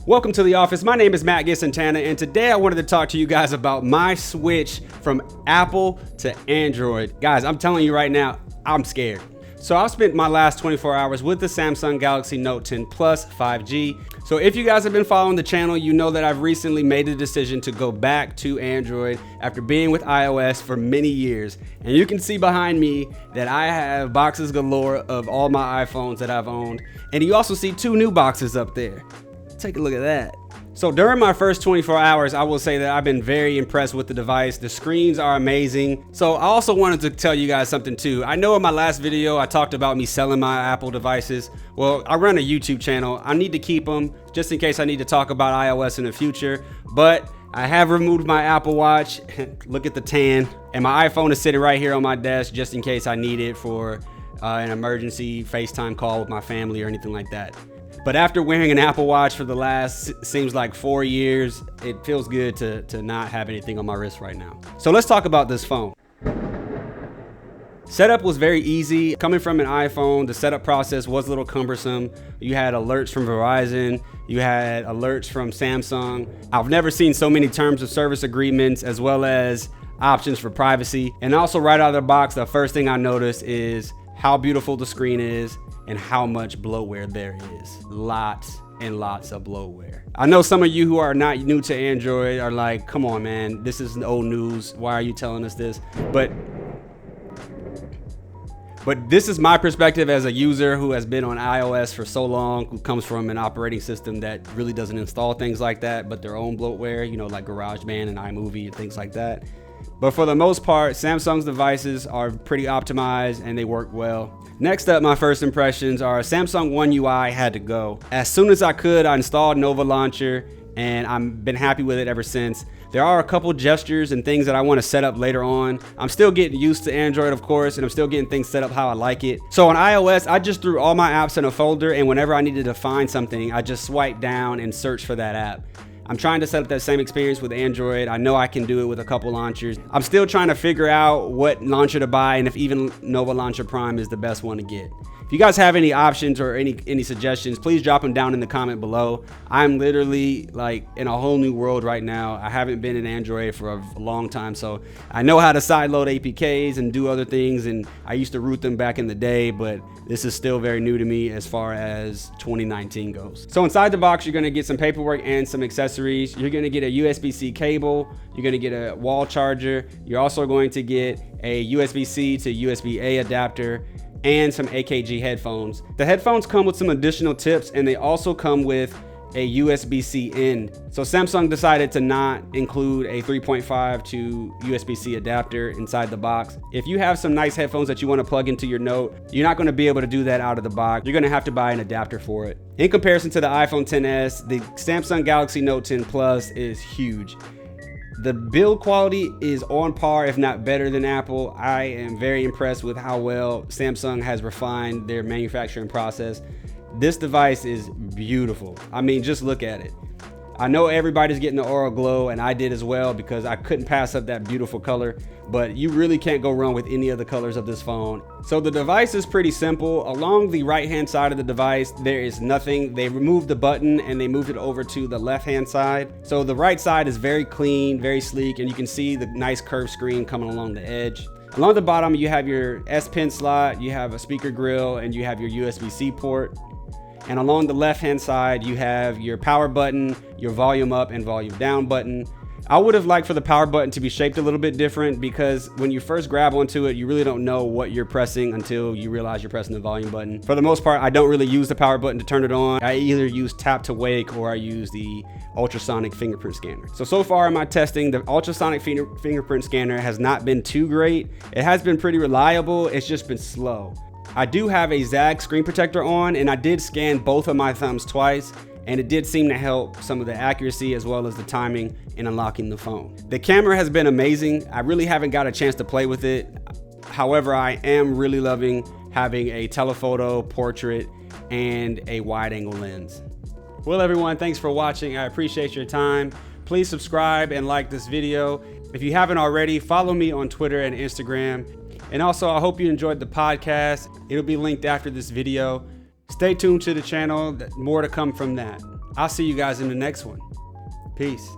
Welcome to the office. My name is Matt Gisantana, and today I wanted to talk to you guys about my switch from Apple to Android. Guys, I'm telling you right now, I'm scared. So I've spent my last 24 hours with the Samsung Galaxy Note 10 Plus 5G. So if you guys have been following the channel, you know that I've recently made the decision to go back to Android after being with iOS for many years. And you can see behind me that I have boxes galore of all my iPhones that I've owned. And you also see two new boxes up there. Take a look at that. So during my first 24 hours, I will say that I've been very impressed with the device. The screens are amazing. So I also wanted to tell you guys something too. I know in my last video, I talked about me selling my Apple devices. Well, I run a YouTube channel. I need to keep them just in case I need to talk about iOS in the future. But I have removed my Apple Watch. Look at the tan. And my iPhone is sitting right here on my desk just in case I need it for an emergency FaceTime call with my family or anything like that. But after wearing an Apple Watch for the last, seems like 4 years, it feels good to not have anything on my wrist right now. So let's talk about this phone. Setup was very easy. Coming from an iPhone, the setup process was a little cumbersome. You had alerts from Verizon, you had alerts from Samsung. I've never seen so many terms of service agreements as well as options for privacy. And also right out of the box, the first thing I noticed is how beautiful the screen is and how much bloatware there is. Lots and lots of bloatware. I know some of you who are not new to Android are like, come on man, this is old news. Why are you telling us this? But this is my perspective as a user who has been on iOS for so long, who comes from an operating system that really doesn't install things like that, but their own bloatware, you know, like GarageBand and iMovie and things like that. But for the most part, Samsung's devices are pretty optimized and they work well. Next up, my first impressions are Samsung One UI had to go. As soon as I could, I installed Nova Launcher and I've been happy with it ever since. There are a couple gestures and things that I want to set up later on. I'm still getting used to Android, of course, and I'm still getting things set up how I like it. So on iOS, I just threw all my apps in a folder, and whenever I needed to find something, I just swipe down and search for that app. I'm trying to set up that same experience with Android. I know I can do it with a couple launchers. I'm still trying to figure out what launcher to buy and if even Nova Launcher Prime is the best one to get. If you guys have any options or any suggestions, please drop them down in the comment below. I'm literally like in a whole new world right now. I haven't been in Android for a long time, so I know how to sideload APKs and do other things, and I used to root them back in the day, but this is still very new to me as far as 2019 goes. So inside the box, you're gonna get some paperwork and some accessories. You're gonna get a USB-C cable. You're gonna get a wall charger. You're also going to get a USB-C to USB-A adapter and some AKG headphones. The headphones come with some additional tips, and they also come with a USB-C end. So Samsung decided to not include a 3.5 to USB-C adapter inside the box. If you have some nice headphones that you want to plug into your Note, you're not going to be able to do that out of the box. You're going to have to buy an adapter for it. In comparison to the iPhone XS, the Samsung Galaxy Note 10 Plus is huge. The build quality is on par, if not better than Apple. I am very impressed with how well Samsung has refined their manufacturing process. This device is beautiful. I mean, just look at it. I know everybody's getting the Aura Glow, and I did as well because I couldn't pass up that beautiful color, but you really can't go wrong with any of the colors of this phone. So the device is pretty simple. Along the right-hand side of the device, there is nothing. They removed the button and they moved it over to the left-hand side. So the right side is very clean, very sleek, and you can see the nice curved screen coming along the edge. Along the bottom, you have your S Pen slot, you have a speaker grill, and you have your USB-C port. And along the left-hand side, you have your power button, your volume up and volume down button. I would have liked for the power button to be shaped a little bit different because when you first grab onto it, you really don't know what you're pressing until you realize you're pressing the volume button. For the most part, I don't really use the power button to turn it on. I either use tap to wake or I use the ultrasonic fingerprint scanner. So far in my testing, the ultrasonic fingerprint scanner has not been too great. It has been pretty reliable. It's just been slow. I do have a ZAG screen protector on, and I did scan both of my thumbs twice, and it did seem to help some of the accuracy as well as the timing in unlocking the phone. The camera has been amazing. I really haven't got a chance to play with it. However, I am really loving having a telephoto, portrait, and a wide angle lens. Well, everyone, thanks for watching. I appreciate your time. Please subscribe and like this video. If you haven't already, follow me on Twitter and Instagram. And also, I hope you enjoyed the podcast. It'll be linked after this video. Stay tuned to the channel, more to come from that. I'll see you guys in the next one. Peace.